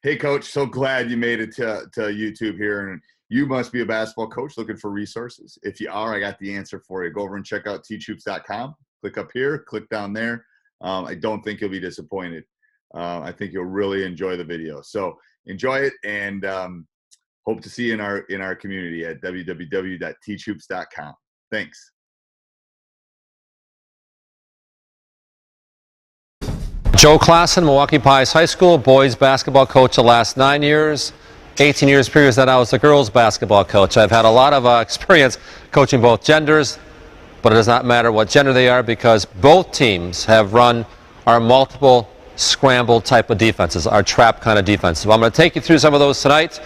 Hey, Coach, so glad you made it to YouTube here. And you must be a basketball coach looking for resources. If you are, I got the answer for you. Go over and check out teachhoops.com. Click up here, click down there. I don't think you'll be disappointed. I think you'll really enjoy the video. So enjoy it, and hope to see you in our community at www.teachhoops.com. Thanks. Joe Klassen, Milwaukee Pies High School, boys basketball coach the last 9 years. 18 years previous that I was the girls basketball coach. I've had a lot of experience coaching both genders, but it does not matter what gender they are because both teams have run our multiple scramble type of defenses, our trap kind of defenses. Well, I'm going to take you through some of those tonight.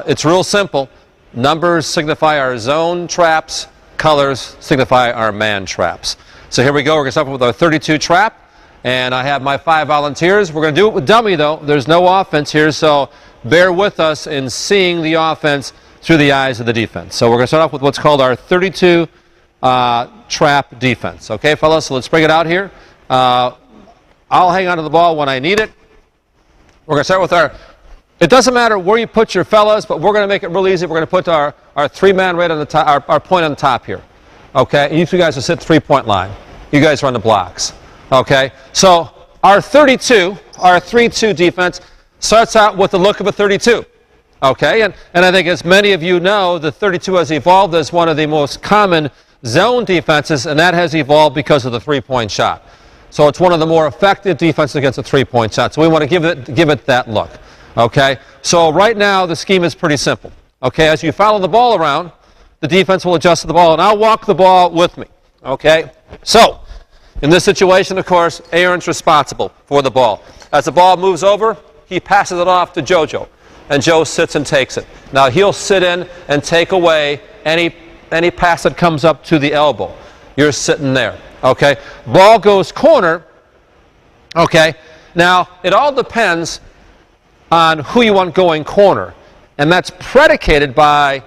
It's real simple. Numbers signify our zone traps, colors signify our man traps. So here we go. We're going to start with our 32 trap. And I have my 5 volunteers. We're going to do it with dummy, though. There's no offense here, so bear with us in seeing the offense through the eyes of the defense. So we're going to start off with what's called our 32 trap defense. Okay, fellas, so let's bring it out here. I'll hang on to the ball when I need it. We're going to start with it doesn't matter where you put your fellas, but we're going to make it real easy. We're going to put our 3-man right on the top, our point on the top here. Okay, and you two guys will sit 3-point line. You guys run the blocks. Okay, so our 32, our 3-2 defense starts out with the look of a 32. Okay, and I think as many of you know, the 32 has evolved as one of the most common zone defenses, and that has evolved because of the 3-point shot. So it's one of the more effective defenses against a 3-point shot. So we want to give it that look. Okay, so right now the scheme is pretty simple. Okay, as you follow the ball around, the defense will adjust to the ball, and I'll walk the ball with me. Okay, so in this situation, of course, Aaron's responsible for the ball. As the ball moves over, he passes it off to JoJo, and Joe sits and takes it. Now he'll sit in and take away any pass that comes up to the elbow. You're sitting there, okay? Ball goes corner, okay? Now, it all depends on who you want going corner, and that's predicated by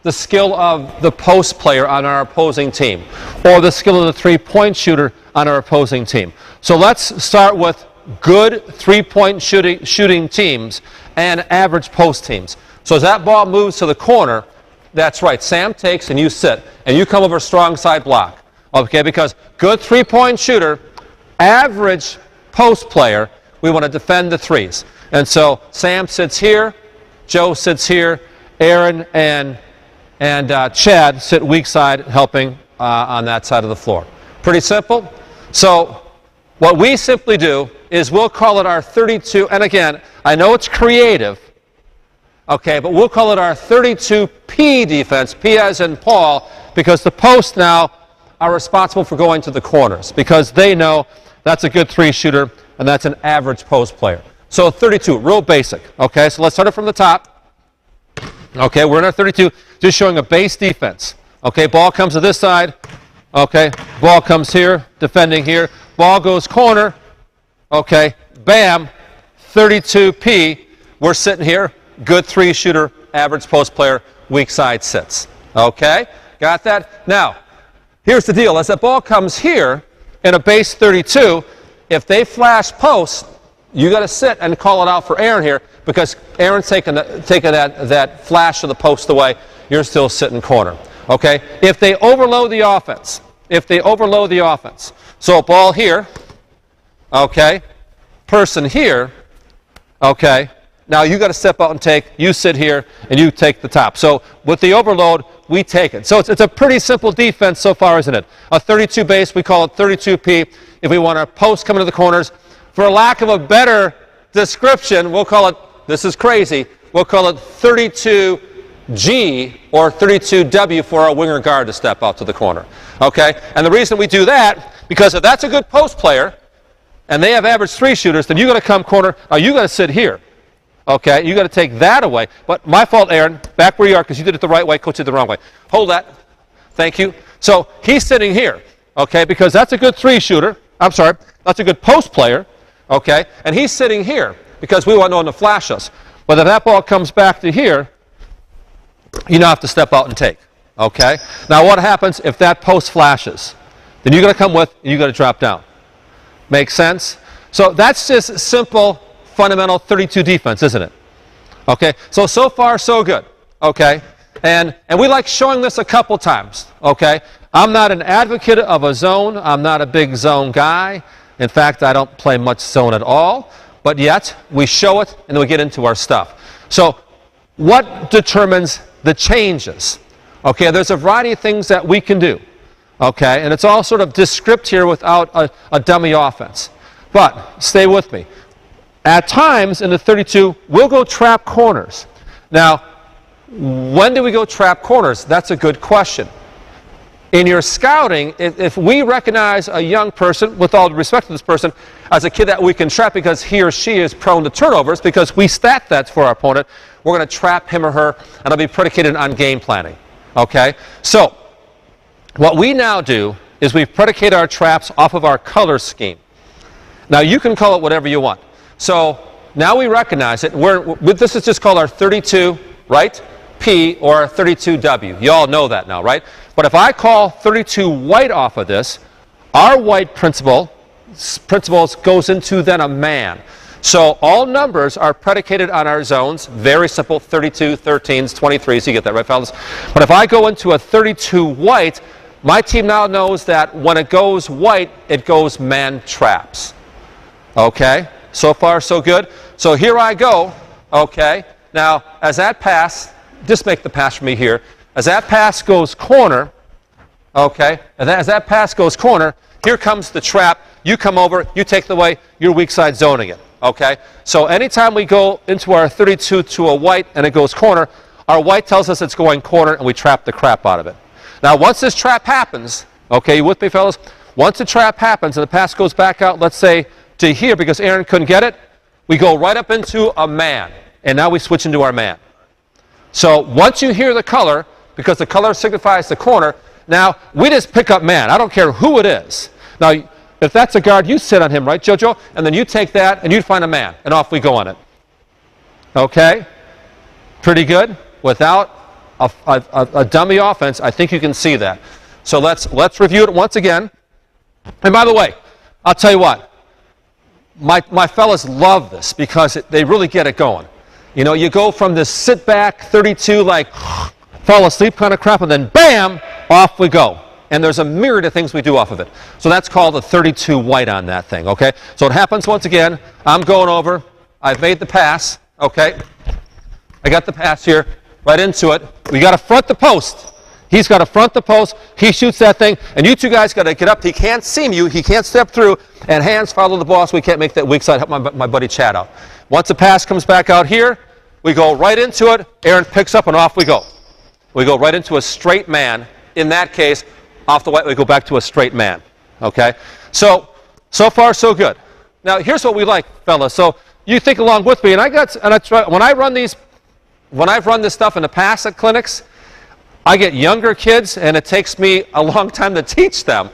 the skill of the post player on our opposing team, or the skill of the 3-point shooter on our opposing team. So let's start with good 3-point shooting teams and average post teams. So as that ball moves to the corner, that's right, Sam takes and you sit, and you come over strong side block. Okay, because good 3-point shooter, average post player, we want to defend the threes. And so Sam sits here, Joe sits here, Aaron and Chad sit weak side helping on that side of the floor. Pretty simple. So what we simply do is we'll call it our 32, and again, I know it's creative, okay, but we'll call it our 32P defense, P as in Paul, because the posts now are responsible for going to the corners because they know that's a good 3 shooter and that's an average post player. So 32, real basic, okay, so let's start it from the top. Okay, we're in our 32, just showing a base defense. Okay, ball comes to this side. Okay, ball comes here, defending here. Ball goes corner. Okay, bam, 32P. We're sitting here, good 3 shooter, average post player, weak side sits. Okay, got that? Now, here's the deal. As that ball comes here in a base 32, if they flash post, you got to sit and call it out for Aaron here because Aaron's taking that flash of the post away. You're still sitting corner. Okay? If they overload the offense, so ball here, okay, person here, okay, now you got to step out and take, you sit here, and you take the top. So with the overload, we take it. So it's a pretty simple defense so far, isn't it? A 32 base, we call it 32P. If we want our post coming to the corners, for lack of a better description, we'll call it, this is crazy, we'll call it 32G or 32W for our winger guard to step out to the corner. Okay? And the reason we do that, because if that's a good post player and they have average 3 shooters, then you got to come corner, you got to sit here. Okay? You got to take that away. But my fault, Aaron, back where you are because you did it the right way, coach did it the wrong way. Hold that. Thank you. So he's sitting here, okay, because that's a good 3 shooter. I'm sorry, that's a good post player. Okay, and he's sitting here because we want no one to flash us. But if that ball comes back to here, you now have to step out and take. Okay, now what happens if that post flashes? Then you're going to come with, and you're going to drop down. Make sense? So that's just simple fundamental 32 defense, isn't it? Okay, so far so good. Okay, and we like showing this a couple times. Okay, I'm not an advocate of a zone. I'm not a big zone guy. In fact, I don't play much zone at all. But yet we show it and then we get into our stuff. So what determines the changes? Okay, there's a variety of things that we can do. Okay, and it's all sort of descript here without a dummy offense. But stay with me. At times in the 32, we'll go trap corners. Now, when do we go trap corners? That's a good question. In your scouting, if we recognize a young person, with all respect to this person, as a kid that we can trap because he or she is prone to turnovers, because we stat that for our opponent, we're going to trap him or her, and it'll be predicated on game planning. Okay? So, what we now do is we predicate our traps off of our color scheme. Now, you can call it whatever you want. So, now we recognize it. This is just called our 32, right? P or our 32W. You all know that now, right? But if I call 32 white off of this, our white principles goes into then a man. So all numbers are predicated on our zones. Very simple, 32, 13s, 23s. You get that, right, fellas? But if I go into a 32 white, my team now knows that when it goes white, it goes man traps. Okay? So far, so good. So here I go. Okay? Now, as that pass, just make the pass for me here. As that pass goes corner, okay, as that pass goes corner, here comes the trap. You come over, you take the way, you're weak side zoning it, okay? So anytime we go into our 32 to a white and it goes corner, our white tells us it's going corner and we trap the crap out of it. Now, once this trap happens, okay, you with me, fellas? Once the trap happens and the pass goes back out, let's say, to here because Aaron couldn't get it, we go right up into a man, and now we switch into our man. So once you hear the color, because the color signifies the corner, now we just pick up man. I don't care who it is. Now, if that's a guard, you sit on him, right, JoJo? And then you take that and you find a man, and off we go on it. Okay? Pretty good. Without a dummy offense, I think you can see that. So let's review it once again. And by the way, I'll tell you what. My fellas love this because they really get it going. You know, you go from this sit back 32 like fall asleep kind of crap, and then bam, off we go. And there's a myriad of things we do off of it. So that's called a 32 white on that thing, okay? So it happens once again. I'm going over. I've made the pass, okay? I got the pass here, right into it. We got to front the post. He's got to front the post. He shoots that thing, and you two guys got to get up. He can't seam you. He can't step through. And hands follow the ball so we can't make that weak side. Help my buddy Chad out. Once the pass comes back out here, we go right into it. Aaron picks up, and off we go. We go right into a straight man. In that case, off the white, we go back to a straight man. Okay? So far, so good. Now, here's what we like, fellas. So you think along with me, and when I've run this stuff in the past at clinics, I get younger kids, and it takes me a long time to teach them.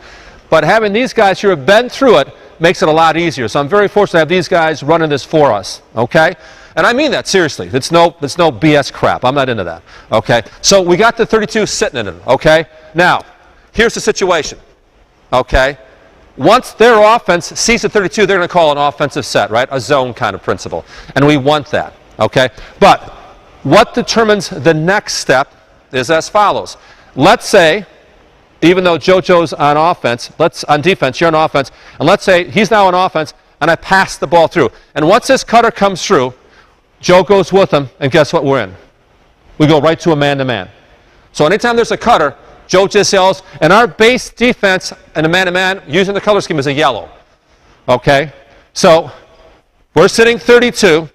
But having these guys who have been through it makes it a lot easier. So I'm very fortunate to have these guys running this for us. Okay? And I mean that seriously. It's no BS crap. I'm not into that. Okay? So we got the 32 sitting in it. Okay? Now, here's the situation. Okay? Once their offense sees the 32, they're going to call an offensive set, right? A zone kind of principle. And we want that. Okay? But what determines the next step is as follows. Let's say, even though JoJo's on offense, on defense, you're on offense, and let's say he's now on offense, and I pass the ball through. And once this cutter comes through, Joe goes with him, and guess what we're in? We go right to a man-to-man. So anytime there's a cutter, Joe just yells, and our base defense in a man-to-man, using the color scheme, is a yellow. Okay? So we're sitting 32.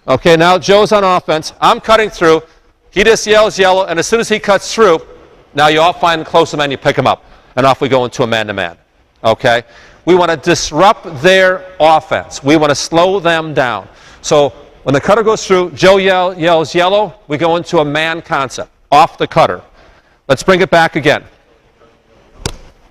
Okay, now Joe's on offense. I'm cutting through. He just yells yellow, and as soon as he cuts through, now you all find close man, you pick him up, and off we go into a man-to-man. Okay? We want to disrupt their offense. We want to slow them down. So when the cutter goes through, Joe yells yellow, we go into a man concept, off the cutter. Let's bring it back again.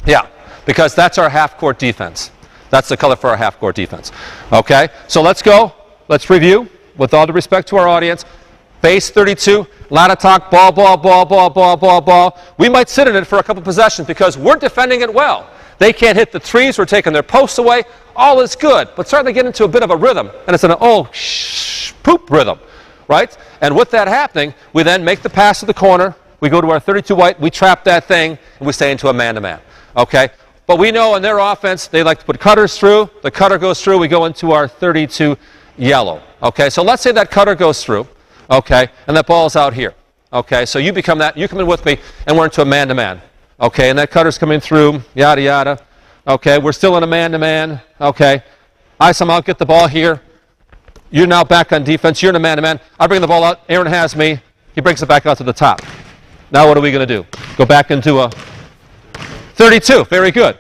Yeah, because that's our half-court defense. That's the color for our half-court defense. Okay? So let's go. Let's review, with all due respect to our audience. Base 32. A lot of talk, ball, ball, ball, ball, ball, ball, ball. We might sit in it for a couple possessions because we're defending it well. They can't hit the threes. We're taking their posts away. All is good. But starting to get into a bit of a rhythm. And it's an poop rhythm, right? And with that happening, we then make the pass to the corner. We go to our 32 white. We trap that thing. And we stay into a man-to-man. Okay? But we know in their offense, they like to put cutters through. The cutter goes through. We go into our 32 yellow. Okay? So let's say that cutter goes through. Okay? And that ball's out here. Okay? So you become that. You come in with me, and we're into a man-to-man. Okay? And that cutter's coming through. Yada, yada. Okay? We're still in a man-to-man. Okay? I somehow get the ball here. You're now back on defense. You're in a man-to-man. I bring the ball out. Aaron has me. He brings it back out to the top. Now what are we going to do? Go back into a 32. Very good.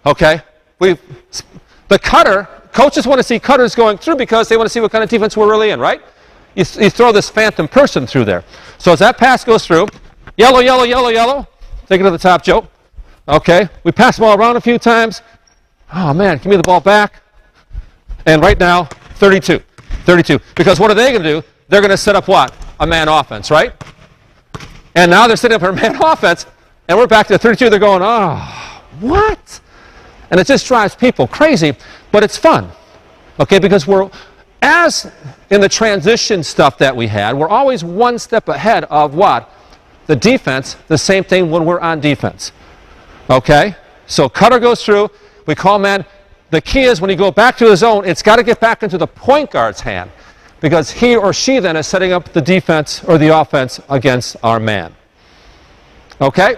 Okay? The cutter, coaches want to see cutters going through because they want to see what kind of defense we're really in, right? You throw this phantom person through there. So as that pass goes through, yellow, yellow, yellow, yellow. Take it to the top, Joe. Okay? We pass the ball around a few times. Oh, man, give me the ball back. And right now, 32. 32. Because what are they going to do? They're going to set up what? A man offense, right? And now they're setting up a man offense, and we're back to the 32. They're going, oh, what? And it just drives people crazy, but it's fun. Okay, because as in the transition stuff that we had, we're always one step ahead of what? The defense, the same thing when we're on defense. Okay? So cutter goes through, we call man. The key is when you go back to the zone, it's got to get back into the point guard's hand because he or she then is setting up the defense or the offense against our man. Okay?